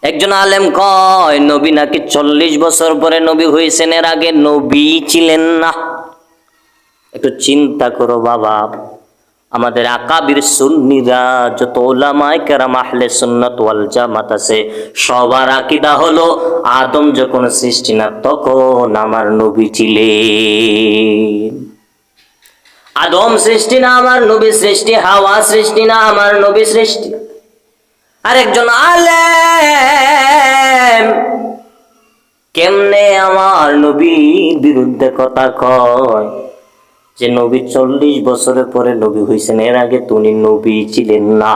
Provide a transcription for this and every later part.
একজন আলেম কয় নবী নাকি 40 বছর পরে নবী হয়েছেন, এর আগে নবী ছিলেন না। একটু চিন্তা করো বাবা, আমাদের আকাবির সুন্নিরা, যত উলামায়ে কেরাম আহলে সুন্নাত ওয়াল জামাত আছে, সবার আকীদা হলো আদম যখন সৃষ্টি না তখন আমার নবী ছিলেন। আদম সৃষ্টি না আমার নবী সৃষ্টি, হাওয়া সৃষ্টি না আমার নবী সৃষ্টি। আরেকজন আলেম কেমনে আমার নবীর বিরুদ্ধে কথা কয় যে নবী 40 বছরের পরে নবী হইছেন, এর আগে তুমি নবী ছিলেন না।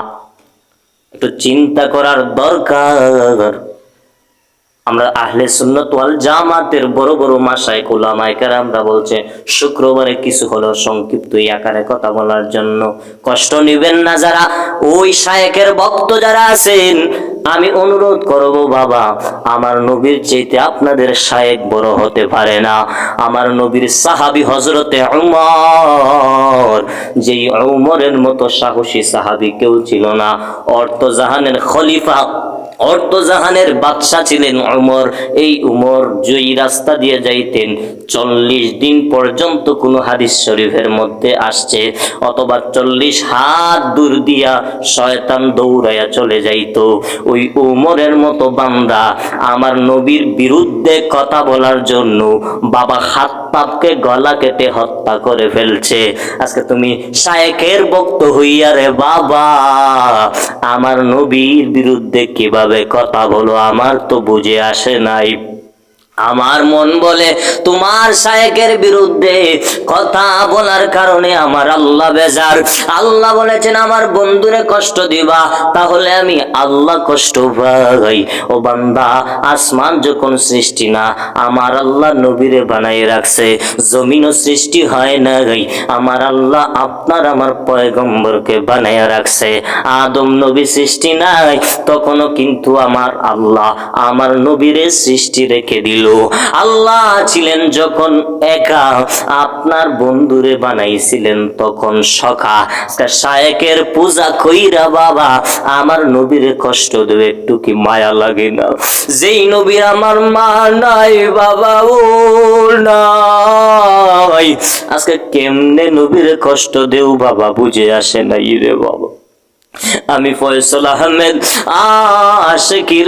একটু চিন্তা করার দরকার। আমরা আহলে সুন্নাত ওয়াল জামাতের বড় বড় মাশায়েখ উলামায়ে কেরামরা বলছে শুক্রবারে কিছু হলো সংক্ষিপ্ত আকারে কথা বলার জন্য। কষ্ট নেবেন না যারা ওই শায়েখের ভক্ত যারা আছেন, আমি অনুরোধ করব বাবা, আমার নবীর চাইতে আপনাদের শায়েখ বড় হতে পারে না। আমার নবীর সাহাবী হযরতে উমর, যেই উমরের মতো সাহসী সাহাবী কেউ ছিল না। অর্ধজাহানের খলিফা, অর্ধজাহানের বাদশা ছিলেন উমর। এই উমর যেই রাস্তা দিয়ে যাইতেন 40 দিন পর্যন্ত কোন হাদিস শরীফের মধ্যে আসছে, অথবা 40 হাত দূর দিয়া শয়তান দৌড়াইয়া চলে যাইতো। ওই উমরের মতো বান্দা আমার নবীর বিরুদ্ধে কথা বলার জন্য বাবা খাত্তাবকে গলা কেটে হত্যা করে ফেলছে। আজকে তুমি শায়েখের ভক্ত হইয়া রে বাবা আমার নবীর বিরুদ্ধে কিভাবে কথা বলো, আমার তো বুঝে আসে নাই। আমার মন বলে তোমার শায়েখের বিরুদ্ধে কথা বলার কারণে আমার আল্লাহ বেজার। আল্লাহ বলেছেন আমার বন্ধুরে কষ্ট দিবা তাহলে আমি আল্লাহ কষ্ট পাই। ও বান্দা, আসমান যখন সৃষ্টি না আমার আল্লাহ নবীরে বানাই রাখছে, জমিনও সৃষ্টি হয় নাই আমার আল্লাহ আপনার আমার পয়গম্বরকে বানাইয়া রাখছে। আদম নবী সৃষ্টি নাই তখনও কিন্তু আমার আল্লাহ আমার নবীরে সৃষ্টি রেখে দিল। আল্লাহ ছিলেন যখন একা, আপনার বন্ধুরে বানাইছিলেন তখন সখা। শায়েখের পূজা কইরা বাবা আমার নবীরে কষ্ট দেবে, একটু কি মায়া লাগে না? যেই নবীর আমার মা নাই বাবা ও নাই, আজকে কেমনে নবীরে কষ্ট দেও বাবা বুঝে আসে নাই রে বাবা। আমি ফয়সাল আহমেদ আশিকির